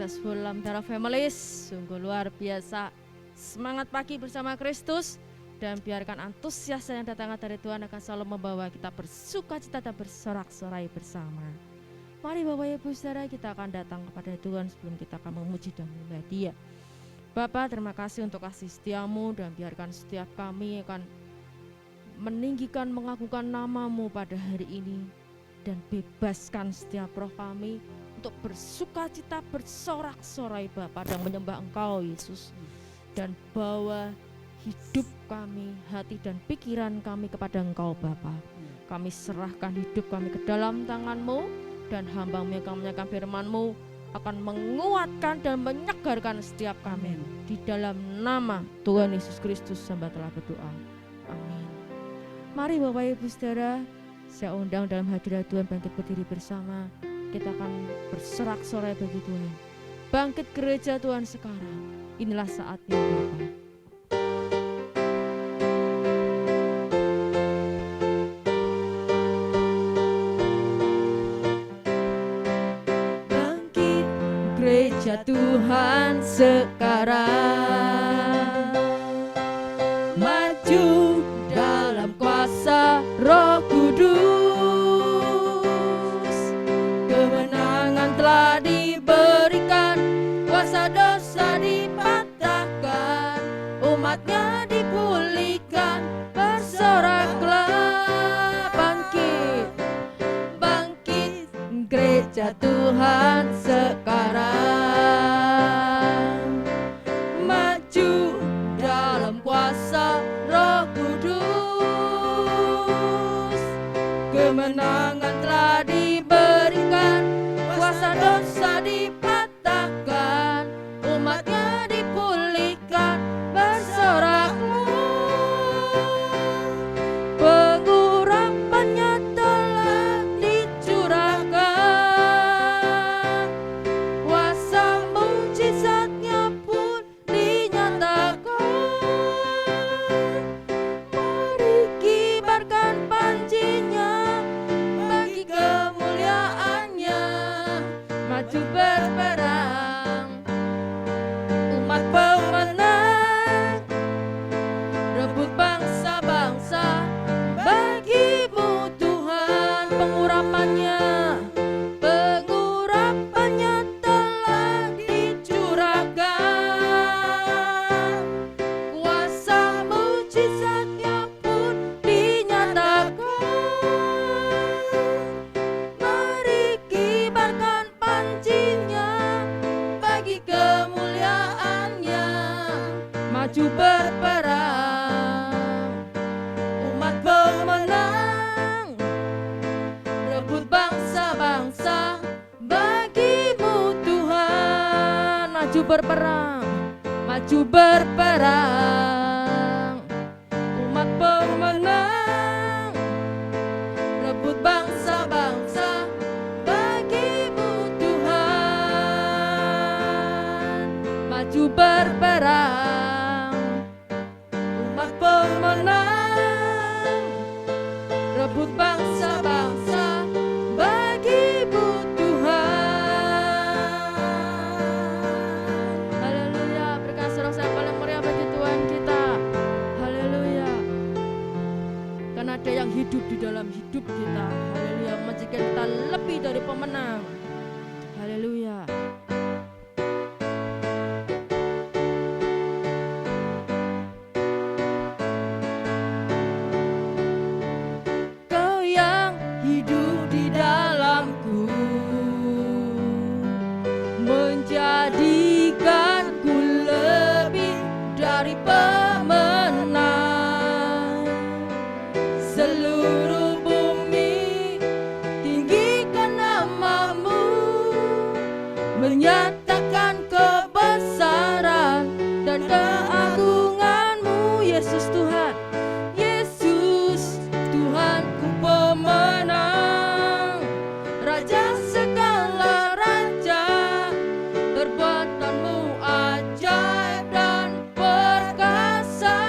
Successful Lamdara Families, sungguh luar biasa. Semangat pagi bersama Kristus, dan biarkan antusias yang datang dari Tuhan akan selalu membawa kita bersuka cita dan bersorak-sorai bersama. Mari Bapak Ibu Saudara, kita akan datang kepada Tuhan sebelum kita akan memuji dan menyembah Dia. Bapa, terima kasih untuk kasih setiamu, dan biarkan setiap kami akan meninggikan, mengagungkan nama-Mu pada hari ini, dan bebaskan setiap roh kami untuk bersuka cita, bersorak-sorai Bapa, dan menyembah Engkau Yesus, dan bawa hidup kami, hati dan pikiran kami kepada Engkau Bapa. Kami serahkan hidup kami ke dalam tangan-Mu, dan hamba-Mu yang akan menyampaikan firman-Mu akan menguatkan dan menyegarkan setiap kami. Di dalam nama Tuhan Yesus Kristus hamba telah berdoa, amin. Mari Bapak Ibu Saudara, saya undang dalam hadirat Tuhan bangkit berdiri bersama. Kita akan bersorak-sorai bagi Tuhan. Bangkit gereja Tuhan sekarang, inilah saatnya Bapak. Bangkit gereja Tuhan sekarang, maju dalam kuasa Roh Kudus. Telah diberikan, kuasa dosa dipatahkan, umatnya dipulihkan, bersoraklah. Bangkit, bangkit gereja Tuhan sekarang, maju dalam kuasa Roh Kudus. Kemenangan telah diberikan, kuasa dosa dipatahkan, umatnya dipulihkan, bersoraklah. Pengurapannya telah dicurahkan, kuasa mujizatnya pun dinyatakan. Mari kibarkan pancinya bagi kemuliaannya, maju berperang, umat pemenang, rebut bangsa-bangsa bagi-Mu Tuhan. Pengurapannya telah dicurahkan, kuasa mujizatnya pun dinyatakan. Mari kibarkan pancinya bagi kemuliaannya, maju berperang, umat pemenang, rebut bangsa-bangsa bagi-Mu Tuhan. Maju berperang, maju berperang, umat pemenang, rebut bangsa-bangsa bagi-Mu Tuhan. Maju berperang, umat pemenang, rebut bangsa-bangsa bagi-Mu Tuhan. Haleluya, berikan sorak yang paling meriah bagi Tuhan kita. Haleluya. Karena ada yang hidup di dalam hidup kita. Haleluya, menjadikan kita lebih dari pemenang. Haleluya. Kau yang hidup di dalamku, menjadikanku lebih dari pemenang. Seluruh bumi tinggikan nama-Mu, menyatakan kebesaran dan keagungan-Mu. Yesus Tuhan, Yesus Tuhanku pemenang, Raja segala raja. Perbuatan-Mu ajaib dan perkasa.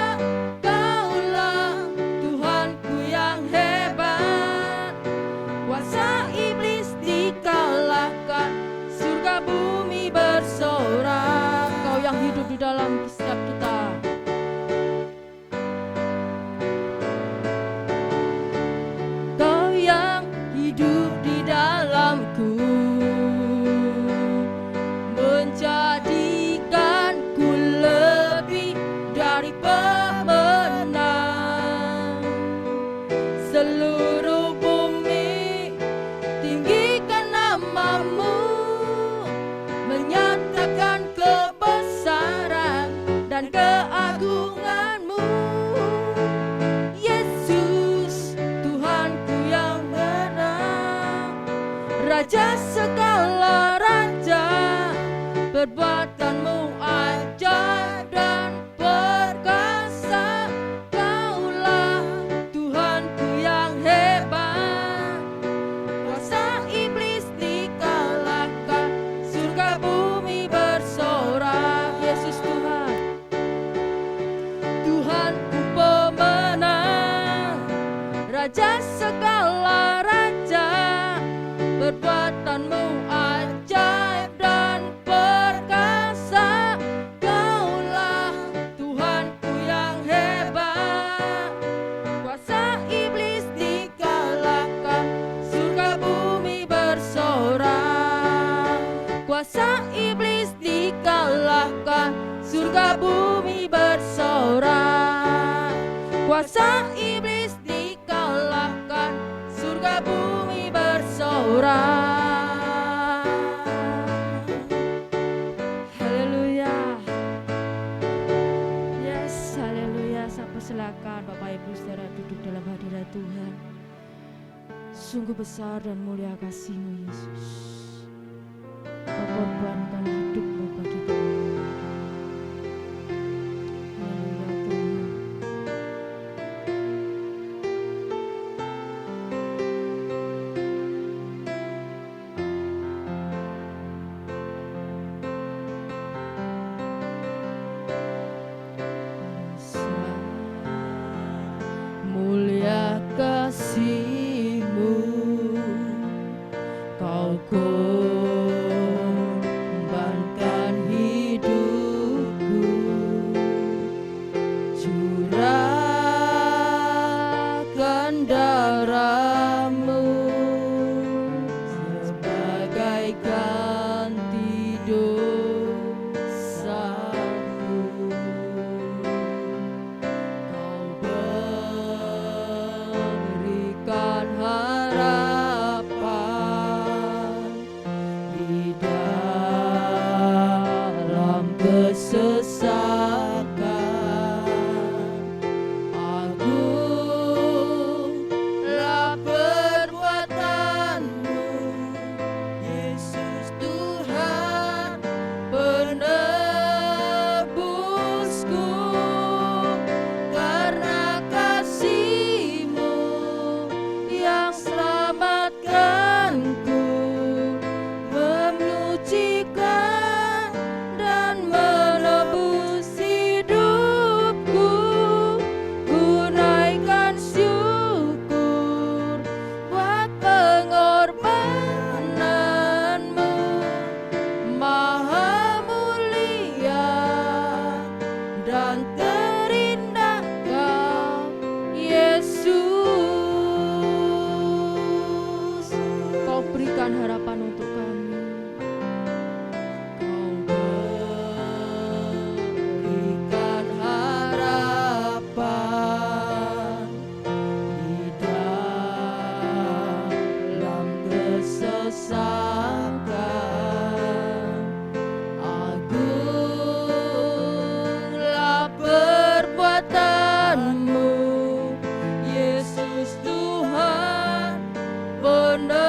agunganmu, Yesus Tuhanku yang benar, Raja segala raja, perbuatanmu ajaib dan perkasa. Kaulah Tuhanku yang hebat, kuasa iblis dikalahkan, surga bumi bersorak. Yesus Tuhan, Tuhanku pemenang, Raja segala raja, perbuatanmu ajaib dan perkasa. Kaulah Tuhanku yang hebat, kuasa iblis dikalahkan, surga bumi bersorak. Kuasa iblis dikalahkan, surga bumi bersorak. Kuasa iblis dikalahkan, surga bumi bersorak. Haleluya. Yes, haleluya. Saya persilakan Bapak Ibu saudara duduk dalam hadirat Tuhan. Sungguh besar dan mulia kasih-Mu Yesus. Kau korbankan hidupmu bagi kami. Haleluya Tuhan. Mulia kasih-Mu, Kau korbankan hidupku, curahkan darah-Mu sebagai ganti dosaku. Berikan harapan di dalam kesesakan. Agunglah perbuatan-Mu, Yesus Tuhan penebusku. Karena kasih-Mu yang selamatkanku, menyucikan dan menebus hidupku. Gunaikan syukur buat pengorbanan-Mu, Maha mulia dan terindah Kau, Yesus. Kau berikan harapan untuk kami. Kau berikan harapan di dalam kesesakan. Agunglah perbuatan-Mu, Yesus Tuhan penebusku.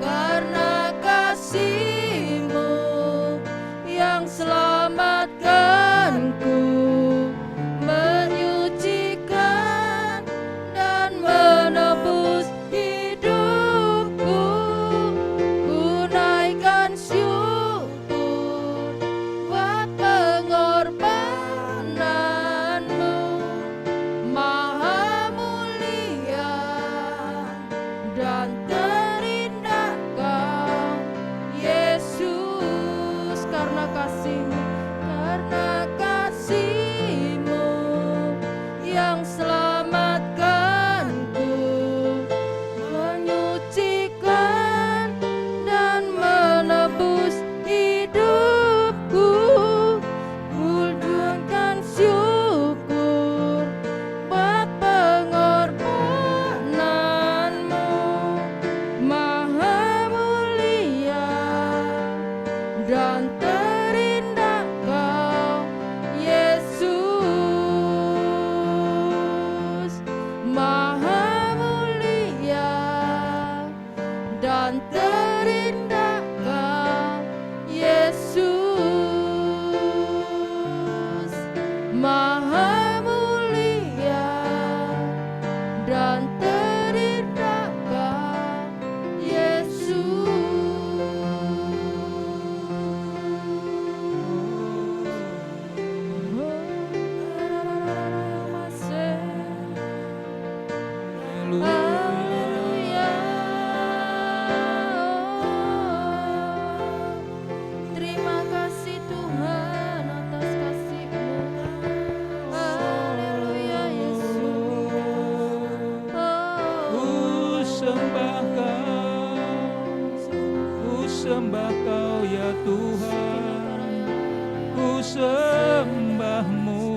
Karena kasih-Mu yang selamatkanku, menyucikan dan menebus hidupku. Gunaikan syukur buat pengorbanan-Mu, Maha mulia dan terindah Kau, Yesus. Karena kasih-Mu, karena sembahmu,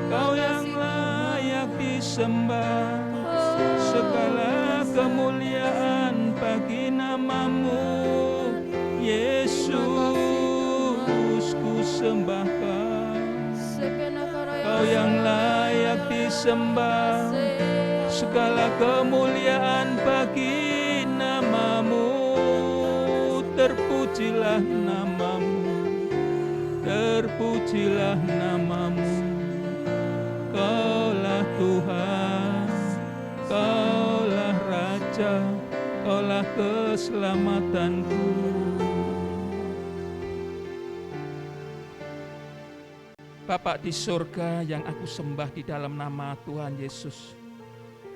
Kau yang layak disembah. Segala kemuliaan bagi namamu, Yesus, ku sembahkan. Kau yang layak disembah, segala kemuliaan bagi namamu. Terpujilah namamu, terpujilah namamu. Kaulah Tuhan, Kaulah Raja, Kaulah keselamatanku. Bapa di surga yang aku sembah di dalam nama Tuhan Yesus,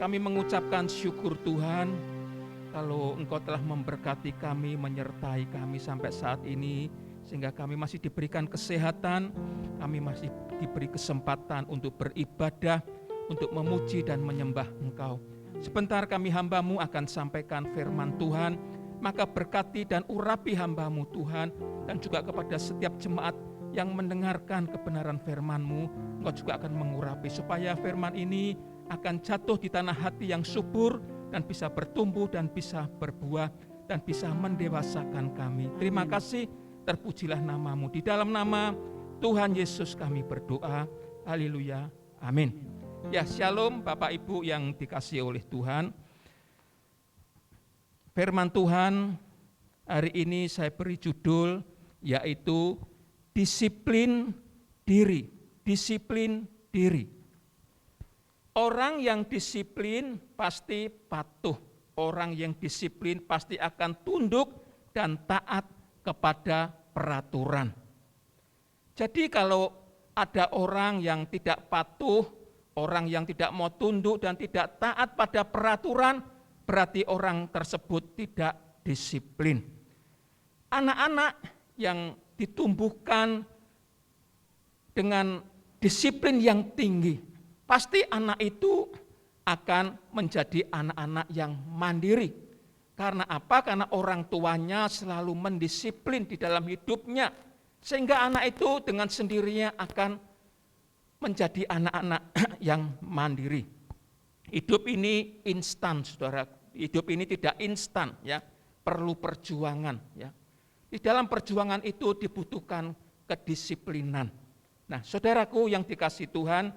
kami mengucapkan syukur Tuhan kalau Engkau telah memberkati kami, menyertai kami sampai saat ini, sehingga kami masih diberikan kesehatan, kami masih diberi kesempatan untuk beribadah, untuk memuji dan menyembah Engkau. Sebentar kami hamba-Mu akan sampaikan firman Tuhan, maka berkati dan urapi hamba-Mu Tuhan, dan juga kepada setiap jemaat yang mendengarkan kebenaran firman-Mu, Engkau juga akan mengurapi supaya firman ini akan jatuh di tanah hati yang subur dan bisa bertumbuh dan bisa berbuah dan bisa mendewasakan kami. Terima kasih, terpujilah nama-Mu. Di dalam nama Tuhan Yesus kami berdoa. Haleluya. Amin. Ya, shalom Bapak Ibu yang dikasihi oleh Tuhan. Firman Tuhan hari ini saya beri judul yaitu disiplin diri. Disiplin diri. Orang yang disiplin pasti patuh. Orang yang disiplin pasti akan tunduk dan taat kepada peraturan. Jadi kalau ada orang yang tidak patuh, orang yang tidak mau tunduk dan tidak taat pada peraturan, berarti orang tersebut tidak disiplin. Anak-anak yang ditumbuhkan dengan disiplin yang tinggi, pasti anak itu akan menjadi anak-anak yang mandiri. Karena apa? Karena orang tuanya selalu mendisiplin di dalam hidupnya. Sehingga anak itu dengan sendirinya akan menjadi anak-anak yang mandiri. Hidup ini instan, saudara. Hidup ini tidak instan, ya. Perlu perjuangan, ya. Di dalam perjuangan itu dibutuhkan kedisiplinan. Nah, saudaraku yang dikasihi Tuhan,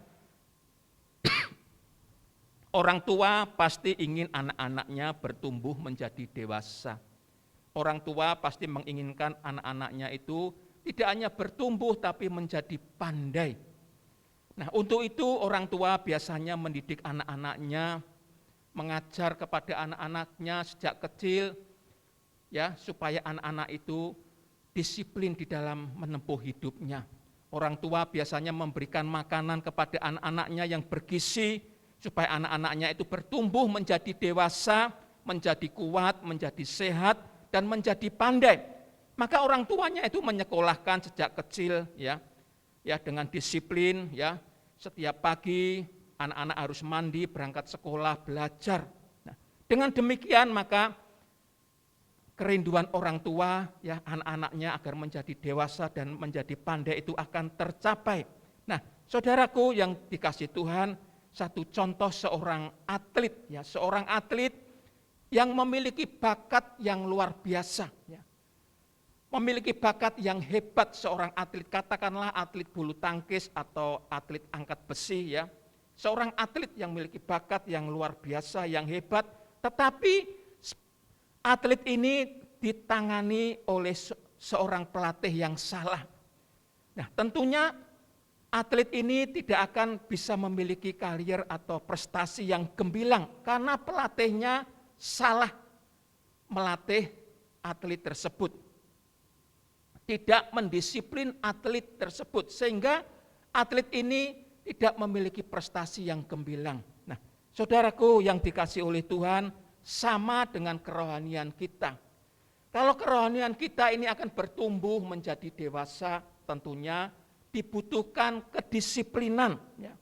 orang tua pasti ingin anak-anaknya bertumbuh menjadi dewasa. Orang tua pasti menginginkan anak-anaknya itu tidak hanya bertumbuh tapi menjadi pandai. Nah, untuk itu orang tua biasanya mendidik anak-anaknya, mengajar kepada anak-anaknya sejak kecil, ya, supaya anak-anak itu disiplin di dalam menempuh hidupnya. Orang tua biasanya memberikan makanan kepada anak-anaknya yang bergizi, supaya anak-anaknya itu bertumbuh menjadi dewasa, menjadi kuat, menjadi sehat, dan menjadi pandai. Maka orang tuanya itu menyekolahkan sejak kecil, ya dengan disiplin, ya. Setiap pagi anak-anak harus mandi, berangkat sekolah, belajar. Nah, dengan demikian maka kerinduan orang tua, ya, anak-anaknya agar menjadi dewasa dan menjadi pandai itu akan tercapai. Nah, saudaraku yang dikasihi Tuhan, satu contoh seorang atlet, ya, seorang atlet yang memiliki bakat yang luar biasa, ya. Memiliki bakat yang hebat, seorang atlet, katakanlah atlet bulu tangkis atau atlet angkat besi, ya. Seorang atlet yang memiliki bakat yang luar biasa, yang hebat, tetapi atlet ini ditangani oleh seorang pelatih yang salah. Nah, tentunya atlet ini tidak akan bisa memiliki karier atau prestasi yang gemilang karena pelatihnya salah melatih atlet tersebut. Tidak mendisiplin atlet tersebut sehingga atlet ini tidak memiliki prestasi yang gemilang. Nah, saudaraku yang dikasihi oleh Tuhan, sama dengan kerohanian kita. Kalau kerohanian kita ini akan bertumbuh menjadi dewasa, tentunya dibutuhkan kedisiplinan. Ya.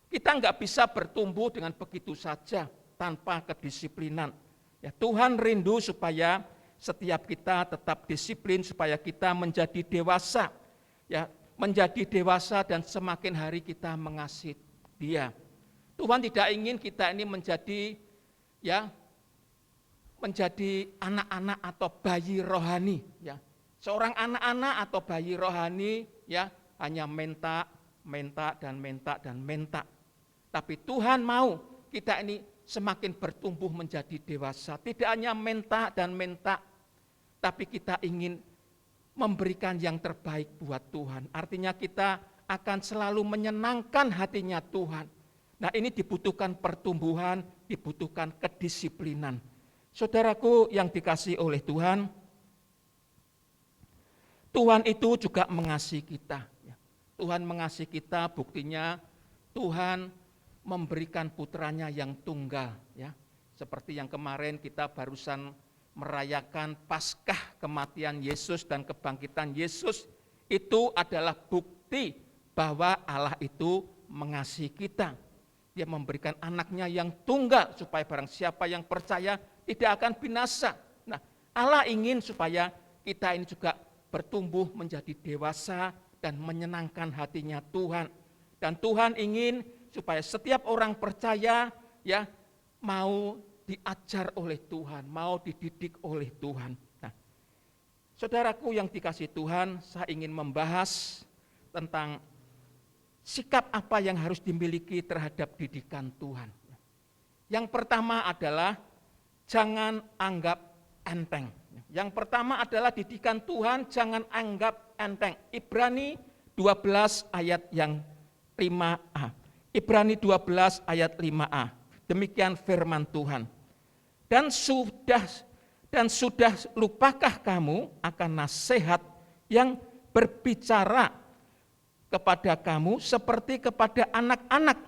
Kita nggak bisa bertumbuh dengan begitu saja tanpa kedisiplinan. Ya, Tuhan rindu supaya setiap kita tetap disiplin supaya kita menjadi dewasa. Ya, menjadi dewasa dan semakin hari kita mengasihi Dia. Tuhan tidak ingin kita ini menjadi anak-anak atau bayi rohani, ya. Seorang anak-anak atau bayi rohani, ya, hanya minta. Tapi Tuhan mau kita ini semakin bertumbuh menjadi dewasa, tidak hanya minta, tapi kita ingin memberikan yang terbaik buat Tuhan. Artinya kita akan selalu menyenangkan hatinya Tuhan. Nah, ini dibutuhkan pertumbuhan, dibutuhkan kedisiplinan. Saudaraku yang dikasihi oleh Tuhan, Tuhan itu juga mengasihi kita. Tuhan mengasihi kita, buktinya Tuhan memberikan putranya yang tunggal. Ya. Seperti yang kemarin kita barusan merayakan Paskah kematian Yesus dan kebangkitan Yesus, itu adalah bukti bahwa Allah itu mengasihi kita. Dia memberikan anaknya yang tunggal supaya barang siapa yang percaya tidak akan binasa. Nah, Allah ingin supaya kita ini juga bertumbuh menjadi dewasa dan menyenangkan hatinya Tuhan. Dan Tuhan ingin supaya setiap orang percaya ya mau diajar oleh Tuhan, mau dididik oleh Tuhan. Nah, saudaraku yang dikasihi Tuhan, saya ingin membahas tentang sikap apa yang harus dimiliki terhadap didikan Tuhan. Yang pertama adalah jangan anggap enteng. Yang pertama adalah didikan Tuhan jangan anggap enteng. Ibrani 12 ayat yang 5a. Ibrani 12 ayat 5a. Demikian firman Tuhan. Dan sudah lupakah kamu akan nasihat yang berbicara kepada kamu seperti kepada anak-anak.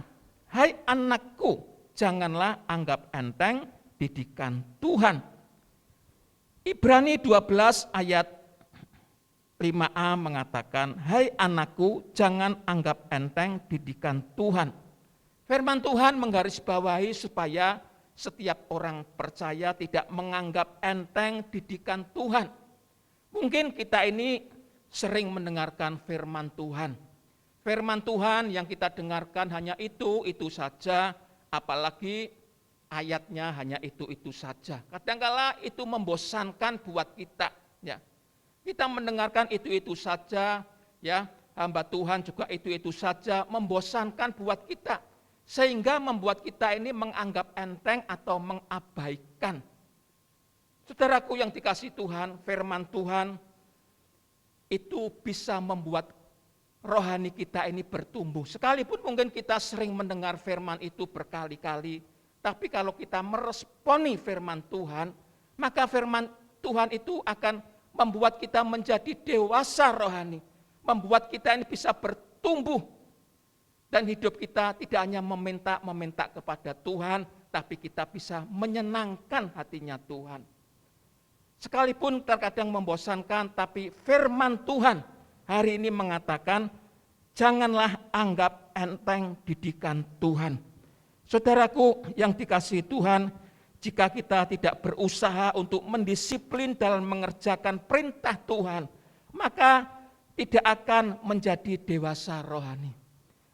Hai anakku, janganlah anggap enteng didikan Tuhan. Ibrani 12 ayat 5a mengatakan, hai anakku, jangan anggap enteng didikan Tuhan. Firman Tuhan menggarisbawahi supaya setiap orang percaya tidak menganggap enteng didikan Tuhan. Mungkin kita ini sering mendengarkan firman Tuhan. Firman Tuhan yang kita dengarkan hanya itu saja, apalagi ayatnya hanya itu saja. Kadang-kala itu membosankan buat kita. Ya. Kita mendengarkan itu saja, ya hamba Tuhan juga itu saja, membosankan buat kita. Sehingga membuat kita ini menganggap enteng atau mengabaikan. Saudaraku yang dikasihi Tuhan, firman Tuhan itu bisa membuat rohani kita ini bertumbuh. Sekalipun mungkin kita sering mendengar firman itu berkali-kali, tapi kalau kita meresponi firman Tuhan, maka firman Tuhan itu akan membuat kita menjadi dewasa rohani, membuat kita ini bisa bertumbuh, dan hidup kita tidak hanya meminta kepada Tuhan, tapi kita bisa menyenangkan hatinya Tuhan. Sekalipun terkadang membosankan, tapi firman Tuhan hari ini mengatakan, janganlah anggap enteng didikan Tuhan. Saudaraku yang dikasihi Tuhan, jika kita tidak berusaha untuk mendisiplin dalam mengerjakan perintah Tuhan, maka tidak akan menjadi dewasa rohani.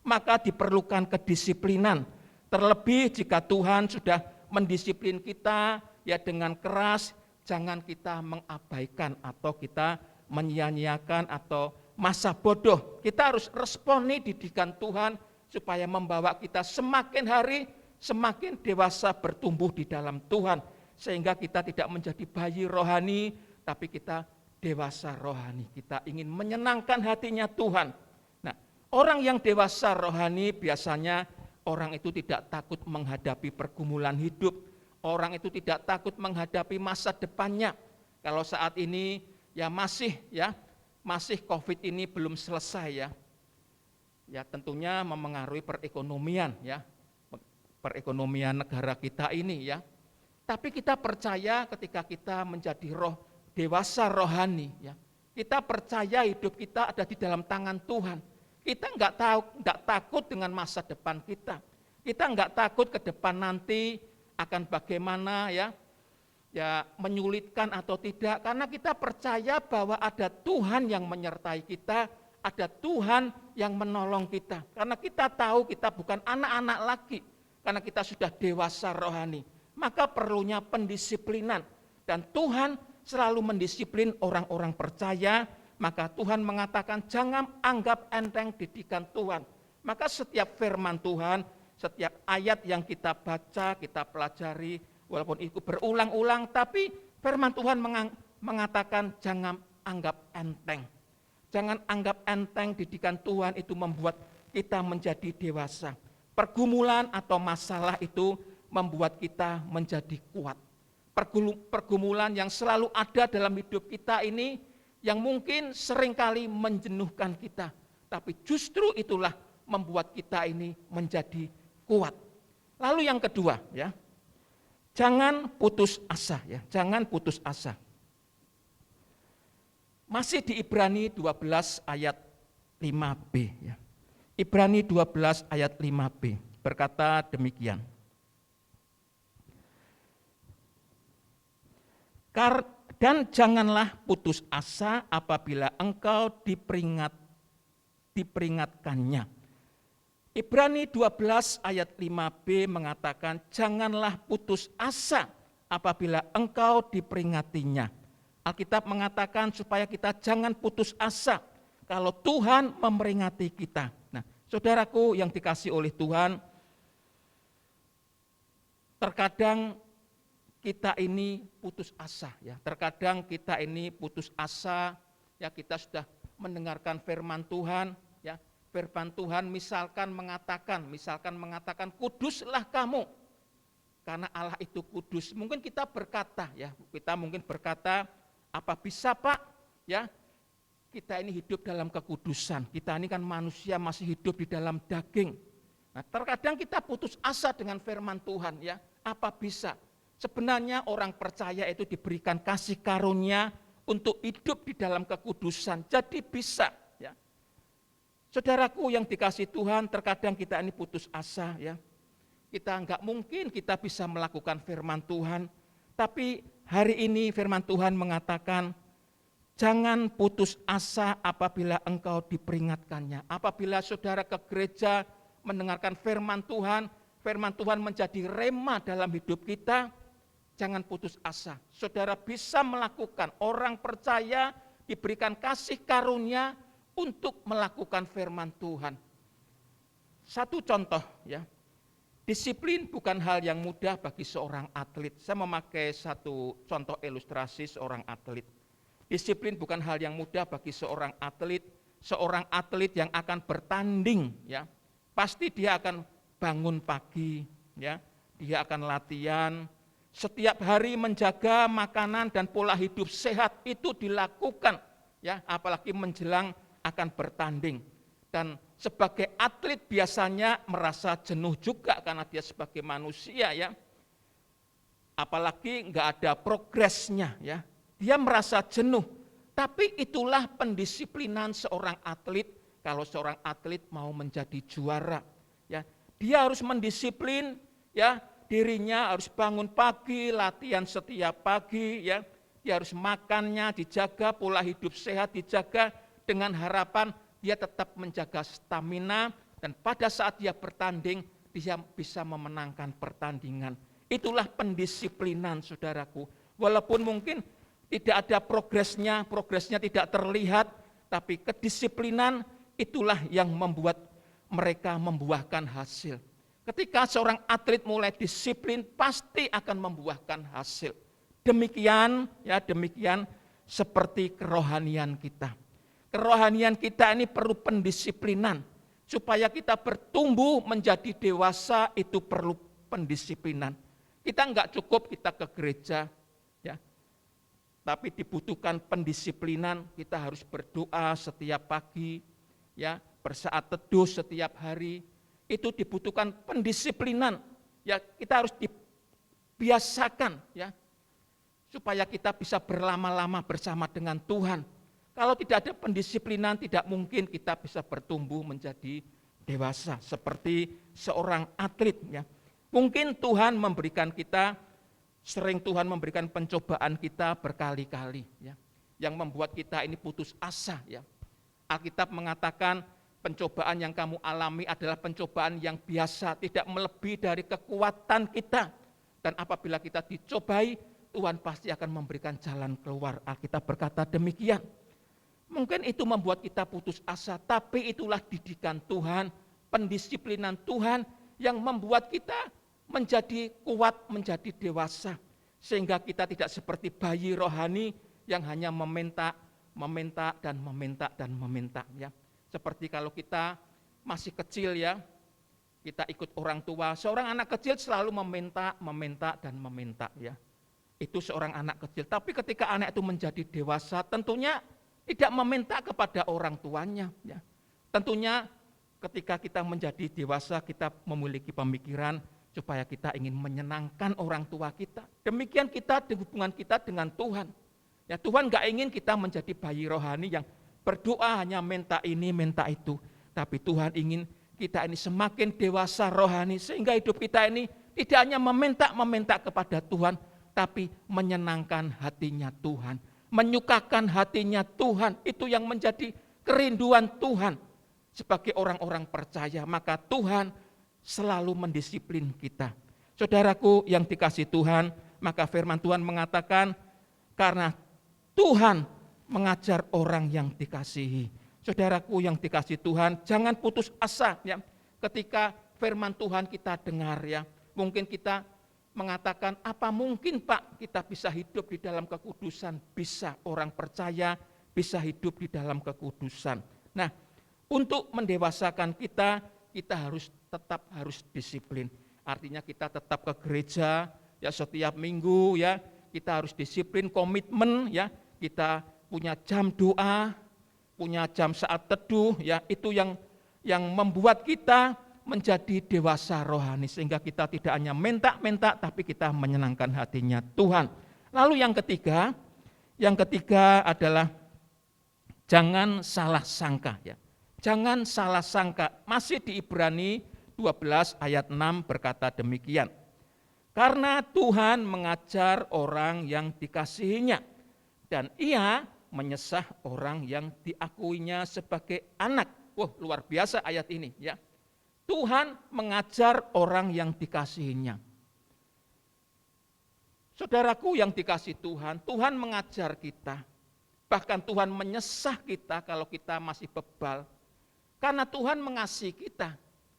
Maka diperlukan kedisiplinan, terlebih jika Tuhan sudah mendisiplin kita ya dengan keras, jangan kita mengabaikan atau kita menyia-nyiakan atau masa bodoh. Kita harus responi didikan Tuhan supaya membawa kita semakin hari semakin dewasa bertumbuh di dalam Tuhan, sehingga kita tidak menjadi bayi rohani, tapi kita dewasa rohani. Kita ingin menyenangkan hatinya Tuhan. Nah, orang yang dewasa rohani biasanya orang itu tidak takut menghadapi pergumulan hidup, orang itu tidak takut menghadapi masa depannya. Kalau saat ini ya masih COVID ini belum selesai ya tentunya memengaruhi perekonomian perekonomian negara kita ini ya. Tapi kita percaya ketika kita menjadi dewasa rohani ya, kita percaya hidup kita ada di dalam tangan Tuhan. Kita enggak takut dengan masa depan kita. Kita enggak takut ke depan nanti akan bagaimana ya menyulitkan atau tidak, karena kita percaya bahwa ada Tuhan yang menyertai kita, ada Tuhan yang menolong kita. Karena kita tahu kita bukan anak-anak lagi, karena kita sudah dewasa rohani. Maka perlunya pendisiplinan. Dan Tuhan selalu mendisiplin orang-orang percaya, maka Tuhan mengatakan jangan anggap enteng didikan Tuhan. Maka setiap firman Tuhan, setiap ayat yang kita baca, kita pelajari, walaupun itu berulang-ulang, tapi firman Tuhan mengatakan jangan anggap enteng. Jangan anggap enteng didikan Tuhan itu membuat kita menjadi dewasa. Pergumulan atau masalah itu membuat kita menjadi kuat. Pergumulan yang selalu ada dalam hidup kita ini yang mungkin seringkali menjenuhkan kita. Tapi justru itulah membuat kita ini menjadi kuat. Lalu yang kedua, ya, jangan putus asa, ya, jangan putus asa. Masih di Ibrani 12 ayat 5b. Ya. Ibrani 12 ayat 5b berkata demikian. Dan janganlah putus asa apabila engkau diperingatkannya. Ibrani 12 ayat 5b mengatakan janganlah putus asa apabila engkau diperingatinya. Alkitab mengatakan supaya kita jangan putus asa kalau Tuhan memperingati kita. Nah, saudaraku yang dikasihi oleh Tuhan, terkadang kita ini putus asa, ya. Terkadang kita ini putus asa, ya, kita sudah mendengarkan firman Tuhan, ya. Firman Tuhan misalkan mengatakan kuduslah kamu karena Allah itu kudus. Mungkin kita berkata, ya, apa bisa Pak, ya, kita ini hidup dalam kekudusan, kita ini kan manusia masih hidup di dalam daging. Nah, terkadang kita putus asa dengan firman Tuhan, ya, apa bisa? Sebenarnya orang percaya itu diberikan kasih karunia untuk hidup di dalam kekudusan, jadi bisa, ya. Saudaraku yang dikasihi Tuhan, terkadang kita ini putus asa, ya. Kita enggak mungkin kita bisa melakukan firman Tuhan, tapi hari ini firman Tuhan mengatakan, jangan putus asa apabila engkau diperingatkannya. Apabila saudara ke gereja mendengarkan firman Tuhan menjadi rema dalam hidup kita, jangan putus asa. Saudara bisa melakukan, orang percaya diberikan kasih karunia untuk melakukan firman Tuhan. Satu contoh, ya. Disiplin bukan hal yang mudah bagi seorang atlet. Saya memakai satu contoh ilustrasi seorang atlet. Disiplin bukan hal yang mudah bagi seorang atlet yang akan bertanding, ya. Pasti dia akan bangun pagi, ya. Dia akan latihan, setiap hari menjaga makanan dan pola hidup sehat itu dilakukan, ya, apalagi menjelang akan bertanding. Dan sebagai atlet biasanya merasa jenuh juga karena dia sebagai manusia, ya. Apalagi enggak ada progresnya, ya. Dia merasa jenuh. Tapi itulah pendisiplinan seorang atlet kalau seorang atlet mau menjadi juara, ya. Dia harus mendisiplin, ya, dirinya harus bangun pagi, latihan setiap pagi, ya. Dia harus makannya dijaga, pola hidup sehat dijaga dengan harapan dia tetap menjaga stamina dan pada saat dia bertanding, dia bisa memenangkan pertandingan. Itulah pendisiplinan, saudaraku. Walaupun mungkin tidak ada progresnya tidak terlihat, tapi kedisiplinan itulah yang membuat mereka membuahkan hasil. Ketika seorang atlet mulai disiplin, pasti akan membuahkan hasil. Demikian seperti kerohanian kita. Kerohanian kita ini perlu pendisiplinan. Supaya kita bertumbuh menjadi dewasa itu perlu pendisiplinan. Kita enggak cukup kita ke gereja, ya. Tapi dibutuhkan pendisiplinan, kita harus berdoa setiap pagi, ya, bersaat teduh setiap hari. Itu dibutuhkan pendisiplinan. Ya, kita harus dibiasakan, ya. Supaya kita bisa berlama-lama bersama dengan Tuhan. Kalau tidak ada pendisiplinan, tidak mungkin kita bisa bertumbuh menjadi dewasa seperti seorang atlet, ya. Mungkin Tuhan memberikan kita, sering Tuhan memberikan pencobaan kita berkali-kali, ya, yang membuat kita ini putus asa, ya. Alkitab mengatakan pencobaan yang kamu alami adalah pencobaan yang biasa, tidak melebihi dari kekuatan kita. Dan apabila kita dicobai, Tuhan pasti akan memberikan jalan keluar. Alkitab berkata demikian. Mungkin itu membuat kita putus asa, tapi itulah didikan Tuhan, pendisiplinan Tuhan yang membuat kita menjadi kuat, menjadi dewasa. Sehingga kita tidak seperti bayi rohani yang hanya meminta dan meminta dan meminta. Ya. Seperti kalau kita masih kecil ya, kita ikut orang tua, seorang anak kecil selalu meminta dan meminta. Ya. Itu seorang anak kecil, tapi ketika anak itu menjadi dewasa tentunya tidak meminta kepada orang tuanya. Ya. Tentunya ketika kita menjadi dewasa kita memiliki pemikiran supaya kita ingin menyenangkan orang tua kita. Demikian kita di hubungan kita dengan Tuhan. Ya, Tuhan gak ingin kita menjadi bayi rohani yang berdoa hanya minta ini, minta itu. Tapi Tuhan ingin kita ini semakin dewasa rohani sehingga hidup kita ini tidak hanya meminta kepada Tuhan, tapi menyenangkan hatinya Tuhan. Menyukakan hatinya Tuhan, itu yang menjadi kerinduan Tuhan. Sebagai orang-orang percaya, maka Tuhan selalu mendisiplin kita. Saudaraku yang dikasihi Tuhan, maka firman Tuhan mengatakan, karena Tuhan mengajar orang yang dikasihi. Saudaraku yang dikasihi Tuhan, jangan putus asa ya. Ketika firman Tuhan kita dengar ya, mungkin kita mengatakan, apa mungkin Pak kita bisa hidup di dalam kekudusan? Bisa, orang percaya bisa hidup di dalam kekudusan. Nah, untuk mendewasakan kita harus disiplin. Artinya kita tetap ke gereja ya setiap minggu ya, kita harus disiplin, komitmen ya, kita punya jam doa, punya jam saat teduh ya, itu yang membuat kita menjadi dewasa rohani sehingga kita tidak hanya minta tapi kita menyenangkan hatinya Tuhan. Lalu yang ketiga adalah jangan salah sangka ya. Jangan salah sangka, masih di Ibrani 12 ayat 6 berkata demikian. Karena Tuhan mengajar orang yang dikasihinya, dan ia menyesah orang yang diakuinya sebagai anak. Wah, luar biasa ayat ini ya. Tuhan mengajar orang yang dikasihinya. Saudaraku yang dikasihi Tuhan, Tuhan mengajar kita. Bahkan Tuhan menyesah kita kalau kita masih bebal. Karena Tuhan mengasihi kita.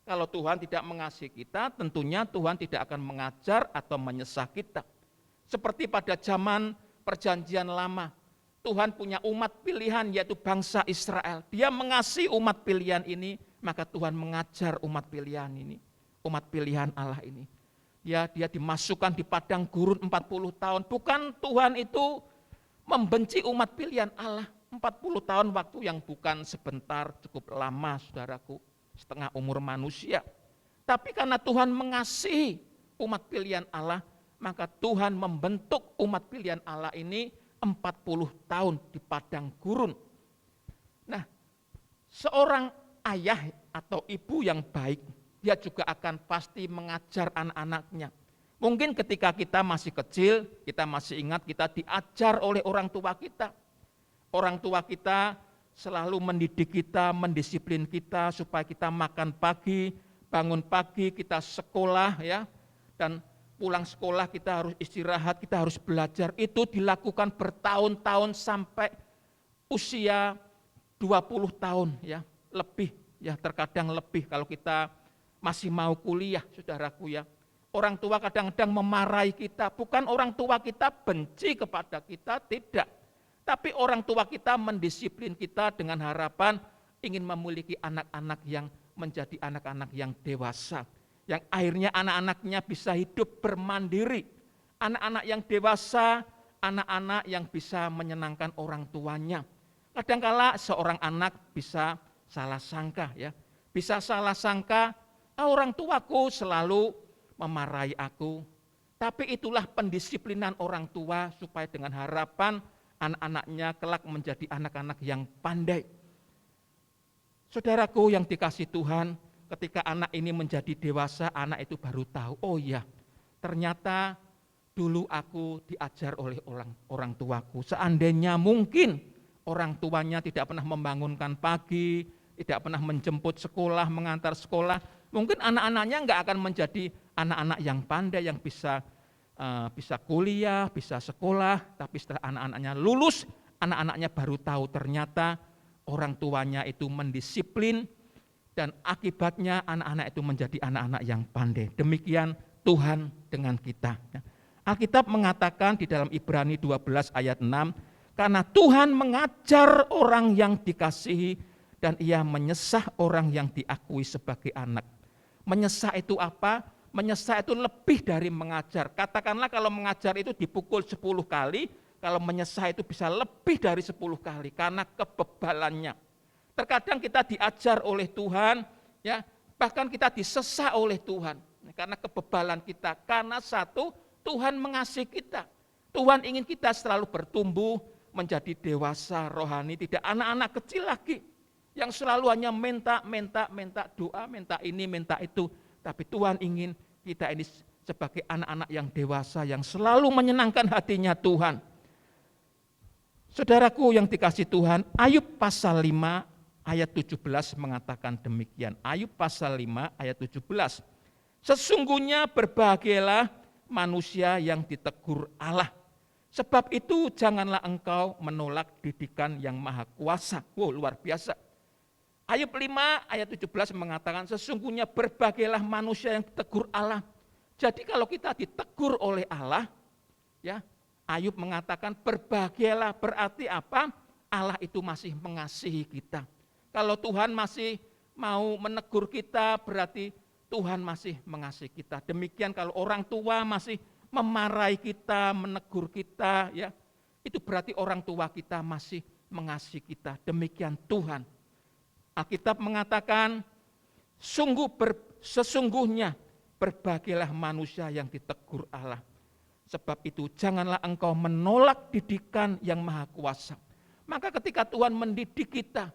Kalau Tuhan tidak mengasihi kita, tentunya Tuhan tidak akan mengajar atau menyesah kita. Seperti pada zaman perjanjian lama, Tuhan punya umat pilihan yaitu bangsa Israel. Dia mengasihi umat pilihan ini, maka Tuhan mengajar umat pilihan ini, umat pilihan Allah ini. Dia dimasukkan di padang gurun 40 tahun. Bukan Tuhan itu membenci umat pilihan Allah. 40 tahun waktu yang bukan sebentar, cukup lama saudaraku, setengah umur manusia. Tapi karena Tuhan mengasihi umat pilihan Allah, maka Tuhan membentuk umat pilihan Allah ini 40 tahun di padang gurun. Nah, seorang ayah atau ibu yang baik, dia juga akan pasti mengajar anak-anaknya. Mungkin ketika kita masih kecil, kita masih ingat kita diajar oleh orang tua kita. Orang tua kita selalu mendidik kita, mendisiplin kita supaya kita makan pagi, bangun pagi, kita sekolah ya, dan pulang sekolah kita harus istirahat, kita harus belajar. Itu dilakukan bertahun-tahun sampai usia 20 tahun ya, lebih ya, terkadang lebih kalau kita masih mau kuliah, saudaraku ya. Orang tua kadang-kadang memarahi kita, bukan orang tua kita benci kepada kita, tidak. Tapi orang tua kita mendisiplin kita dengan harapan ingin memiliki anak-anak yang menjadi anak-anak yang dewasa. Yang akhirnya anak-anaknya bisa hidup bermandiri. Anak-anak yang dewasa, anak-anak yang bisa menyenangkan orang tuanya. Kadangkala seorang anak bisa salah sangka ya. Bisa salah sangka, orang tuaku selalu memarahi aku. Tapi itulah pendisiplinan orang tua supaya dengan harapan anak-anaknya kelak menjadi anak-anak yang pandai. Saudaraku yang dikasihi Tuhan, ketika anak ini menjadi dewasa, anak itu baru tahu, oh iya, ternyata dulu aku diajar oleh orang tuaku. Seandainya mungkin orang tuanya tidak pernah membangunkan pagi, tidak pernah menjemput sekolah, mengantar sekolah, mungkin anak-anaknya nggak akan menjadi anak-anak yang pandai, yang bisa kuliah, bisa sekolah. Tapi setelah anak-anaknya lulus, anak-anaknya baru tahu ternyata orang tuanya itu mendisiplin, dan akibatnya anak-anak itu menjadi anak-anak yang pandai. Demikian Tuhan dengan kita. Alkitab mengatakan di dalam Ibrani 12 ayat 6, karena Tuhan mengajar orang yang dikasihi dan ia menyesah orang yang diakui sebagai anak. Menyesah itu apa? Menyesah itu lebih dari mengajar. Katakanlah kalau mengajar itu dipukul 10 kali, kalau menyesah itu bisa lebih dari 10 kali karena kebebalannya. Terkadang kita diajar oleh Tuhan, ya, bahkan kita disesah oleh Tuhan karena kebebalan kita. Karena satu, Tuhan mengasihi kita. Tuhan ingin kita selalu bertumbuh menjadi dewasa rohani, tidak anak-anak kecil lagi yang selalu hanya minta doa, minta ini, minta itu. Tapi Tuhan ingin kita ini sebagai anak-anak yang dewasa, yang selalu menyenangkan hatinya Tuhan. Saudaraku yang dikasihi Tuhan, Ayub pasal 5 ayat 17 mengatakan demikian. Ayub pasal 5 ayat 17. Sesungguhnya berbahagialah manusia yang ditegur Allah. Sebab itu janganlah engkau menolak didikan yang maha kuasa. Wow, luar biasa. Ayub 5 ayat 17 mengatakan sesungguhnya berbahagialah manusia yang ditegur Allah. Jadi kalau kita ditegur oleh Allah, ya, Ayub mengatakan berbahagialah, berarti apa? Allah itu masih mengasihi kita. Kalau Tuhan masih mau menegur kita, berarti Tuhan masih mengasihi kita. Demikian kalau orang tua masih memarahi kita, menegur kita, ya, itu berarti orang tua kita masih mengasihi kita. Demikian Tuhan. Alkitab mengatakan sesungguhnya berbahagialah manusia yang ditegur Allah. Sebab itu janganlah engkau menolak didikan yang maha kuasa. Maka ketika Tuhan mendidik kita,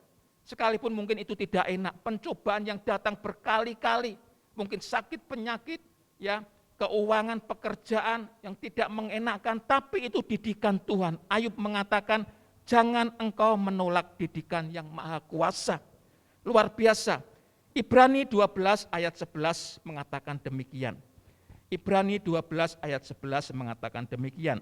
sekalipun mungkin itu tidak enak, pencobaan yang datang berkali-kali, mungkin sakit, penyakit, ya, keuangan, pekerjaan yang tidak mengenakan, tapi itu didikan Tuhan. Ayub mengatakan, jangan engkau menolak didikan yang maha kuasa. Luar biasa. Ibrani 12 ayat 11 mengatakan demikian. Ibrani 12 ayat 11 mengatakan demikian.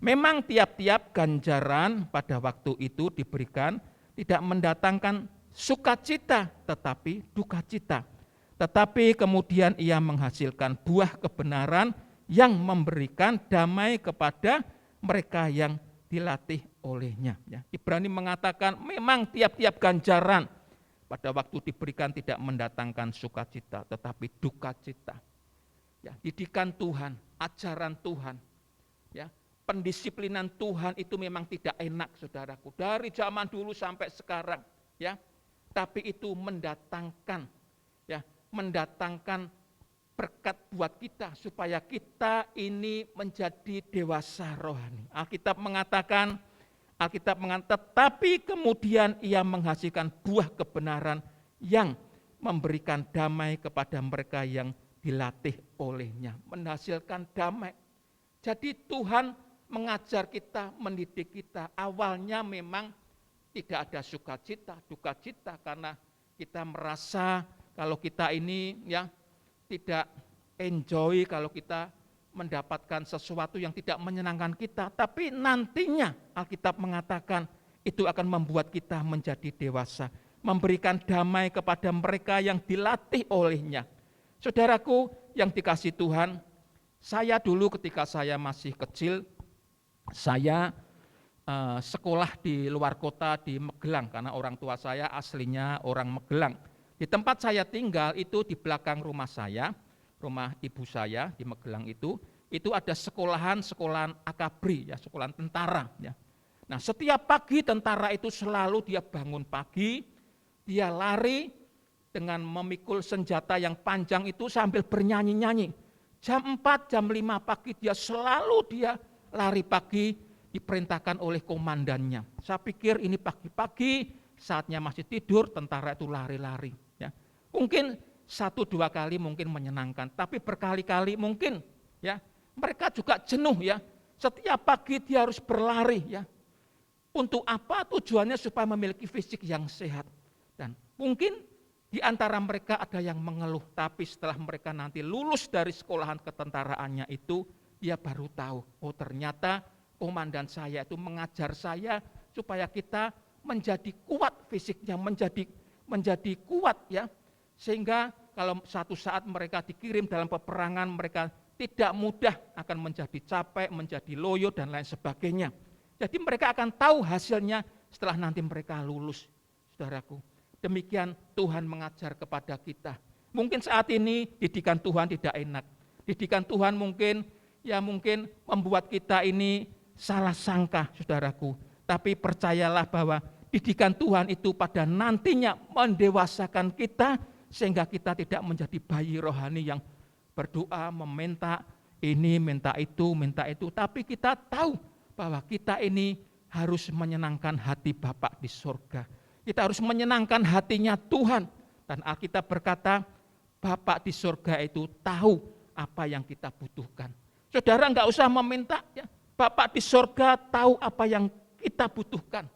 Memang tiap-tiap ganjaran pada waktu itu diberikan tidak mendatangkan sukacita tetapi dukacita. Tetapi kemudian ia menghasilkan buah kebenaran yang memberikan damai kepada mereka yang dilatih olehnya. Ibrani mengatakan memang tiap-tiap ganjaran pada waktu diberikan tidak mendatangkan sukacita tetapi dukacita. Ya, didikan Tuhan, ajaran Tuhan, ya, pendisiplinan Tuhan itu memang tidak enak, saudaraku. Dari zaman dulu sampai sekarang, ya, tapi itu mendatangkan berkat buat kita supaya kita ini menjadi dewasa rohani. Alkitab mengatakan, tetapi kemudian ia menghasilkan buah kebenaran yang memberikan damai kepada mereka yang dilatih olehnya, menghasilkan damai. Jadi Tuhan mengajar kita, mendidik kita. Awalnya memang tidak ada sukacita, dukacita karena kita merasa kalau kita ini ya tidak enjoy, kalau kita mendapatkan sesuatu yang tidak menyenangkan kita. Tapi nantinya Alkitab mengatakan itu akan membuat kita menjadi dewasa, memberikan damai kepada mereka yang dilatih olehnya. Saudaraku yang dikasihi Tuhan, saya dulu ketika saya masih kecil, saya sekolah di luar kota di Magelang karena orang tua saya aslinya orang Magelang. Di tempat saya tinggal itu di belakang rumah saya, rumah ibu saya di Magelang itu ada sekolahan akabri, ya, sekolahan tentara. Ya. Nah setiap pagi tentara itu selalu dia bangun pagi, dia lari, dengan memikul senjata yang panjang itu sambil bernyanyi-nyanyi. Jam 4, jam 5 pagi dia lari pagi, diperintahkan oleh komandannya. Saya pikir ini pagi-pagi, saatnya masih tidur, tentara itu lari-lari. Ya. Mungkin 1-2 kali mungkin menyenangkan, tapi berkali-kali mungkin ya mereka juga jenuh ya. Setiap pagi dia harus berlari ya. Untuk apa? Tujuannya supaya memiliki fisik yang sehat. Dan mungkin di antara mereka ada yang mengeluh, tapi setelah mereka nanti lulus dari sekolahan ketentaraannya itu, dia baru tahu, oh ternyata komandan saya itu mengajar saya supaya kita menjadi kuat fisiknya, menjadi kuat ya. Sehingga kalau satu saat mereka dikirim dalam peperangan, mereka tidak mudah akan menjadi capek, menjadi loyo dan lain sebagainya. Jadi mereka akan tahu hasilnya setelah nanti mereka lulus, saudaraku. Demikian Tuhan mengajar kepada kita. Mungkin saat ini didikan Tuhan tidak enak. Didikan Tuhan mungkin membuat kita ini salah sangka, saudaraku. Tapi percayalah bahwa didikan Tuhan itu pada nantinya mendewasakan kita, sehingga kita tidak menjadi bayi rohani yang berdoa, meminta ini, minta itu. Tapi kita tahu bahwa kita ini harus menyenangkan hati Bapa di surga. Kita harus menyenangkan hatinya Tuhan. Dan Alkitab berkata, Bapa di surga itu tahu apa yang kita butuhkan. Saudara enggak usah meminta, ya. Bapa di surga tahu apa yang kita butuhkan.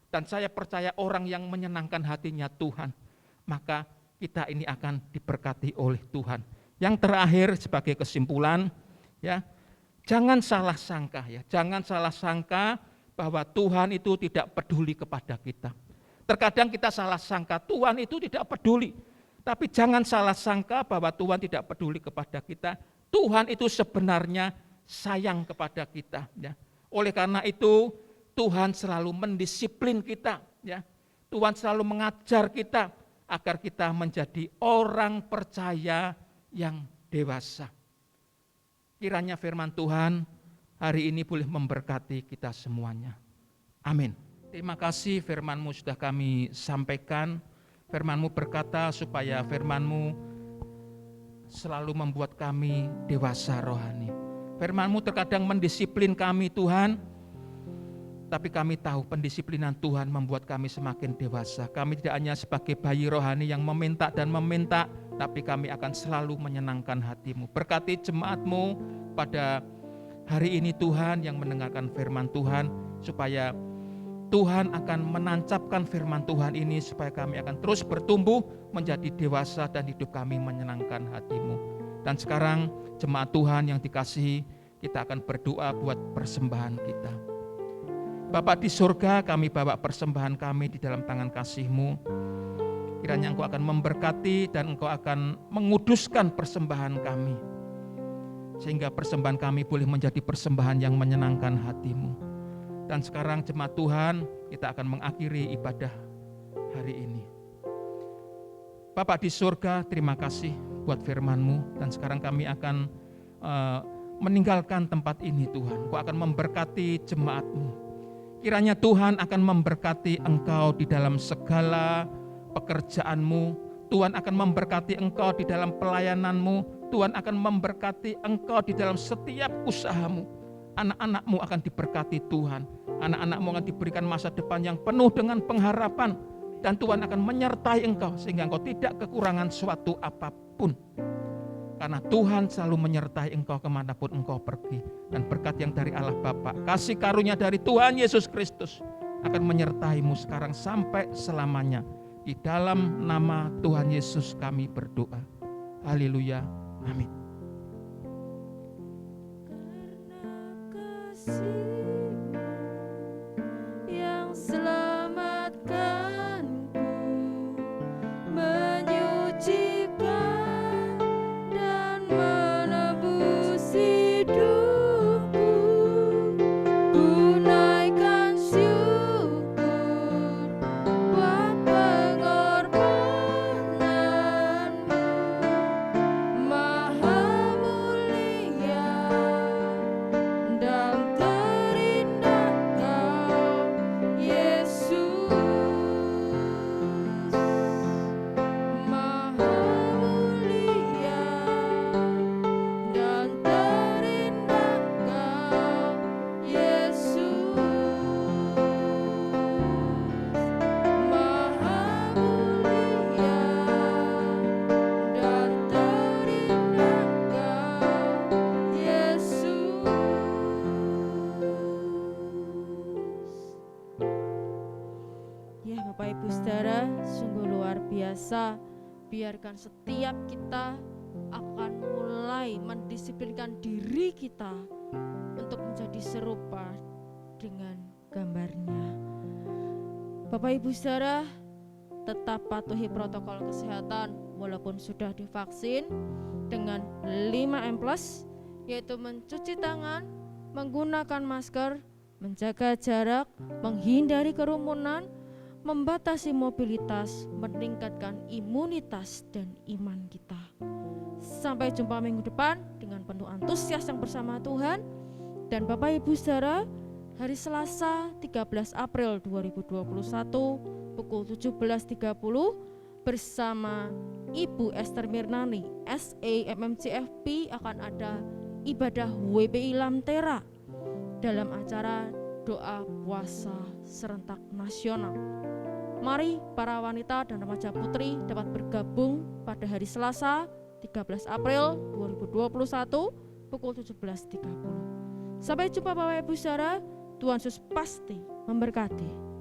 Dan saya percaya orang yang menyenangkan hatinya Tuhan, maka kita ini akan diberkati oleh Tuhan. Yang terakhir sebagai kesimpulan, ya, jangan salah sangka, ya. Jangan salah sangka bahwa Tuhan itu tidak peduli kepada kita. Terkadang kita salah sangka Tuhan itu tidak peduli. Tapi jangan salah sangka bahwa Tuhan tidak peduli kepada kita. Tuhan itu sebenarnya sayang kepada kita. Ya. Oleh karena itu Tuhan selalu mendisiplin kita. Ya. Tuhan selalu mengajar kita agar kita menjadi orang percaya yang dewasa. Kiranya firman Tuhan hari ini boleh memberkati kita semuanya. Amin. Terima kasih firman-Mu sudah kami sampaikan. Firman-Mu berkata supaya firman-Mu selalu membuat kami dewasa rohani. Firman-Mu terkadang mendisiplin kami Tuhan, tapi kami tahu pendisiplinan Tuhan membuat kami semakin dewasa. Kami tidak hanya sebagai bayi rohani yang meminta dan meminta, tapi kami akan selalu menyenangkan hati-Mu. Berkati jemaat-Mu pada hari ini Tuhan yang mendengarkan firman Tuhan, supaya Tuhan akan menancapkan firman Tuhan ini supaya kami akan terus bertumbuh menjadi dewasa dan hidup kami menyenangkan hati-Mu. Dan sekarang jemaat Tuhan yang dikasihi, kita akan berdoa buat persembahan kita. Bapa di surga, kami bawa persembahan kami di dalam tangan kasih-Mu. Kiranya Engkau akan memberkati dan Engkau akan menguduskan persembahan kami, sehingga persembahan kami boleh menjadi persembahan yang menyenangkan hati-Mu. Dan sekarang jemaat Tuhan, kita akan mengakhiri ibadah hari ini. Bapa di surga, terima kasih buat firman-Mu. Dan sekarang kami akan meninggalkan tempat ini Tuhan. Engkau akan memberkati jemaat-Mu. Kiranya Tuhan akan memberkati Engkau di dalam segala pekerjaan-Mu. Tuhan akan memberkati Engkau di dalam pelayanan-Mu. Tuhan akan memberkati Engkau di dalam setiap usaha-Mu. Anak-anak-Mu akan diberkati Tuhan. Anak-anak-Mu akan diberikan masa depan yang penuh dengan pengharapan. Dan Tuhan akan menyertai Engkau sehingga Engkau tidak kekurangan suatu apapun. Karena Tuhan selalu menyertai Engkau kemanapun Engkau pergi. Dan berkat yang dari Allah Bapa, kasih karunia dari Tuhan Yesus Kristus akan menyertai-Mu sekarang sampai selamanya. Di dalam nama Tuhan Yesus kami berdoa. Haleluya. Amin. Yang selamatkanku, menyucikan dan menebus hidupku. Ku naikkan syukur buat pengorbanan-Mu, Maha mulia dan biasa, biarkan setiap kita akan mulai mendisiplinkan diri kita untuk menjadi serupa dengan gambarnya. Bapak Ibu Saudara, tetap patuhi protokol kesehatan walaupun sudah divaksin dengan 5M+, yaitu mencuci tangan, menggunakan masker, menjaga jarak, menghindari kerumunan, membatasi mobilitas, meningkatkan imunitas dan iman kita. Sampai jumpa minggu depan dengan penuh antusias yang bersama Tuhan. Dan Bapak Ibu Saudara, hari Selasa 13 April 2021 pukul 17.30 bersama Ibu Esther Mirnani SAMMCFP akan ada ibadah WPI Lamtera dalam acara doa puasa serentak nasional. Mari para wanita dan remaja putri dapat bergabung pada hari Selasa 13 April 2021 pukul 17.30. Sampai jumpa Bapak Ibu Saudara, Tuhan Yesus pasti memberkati.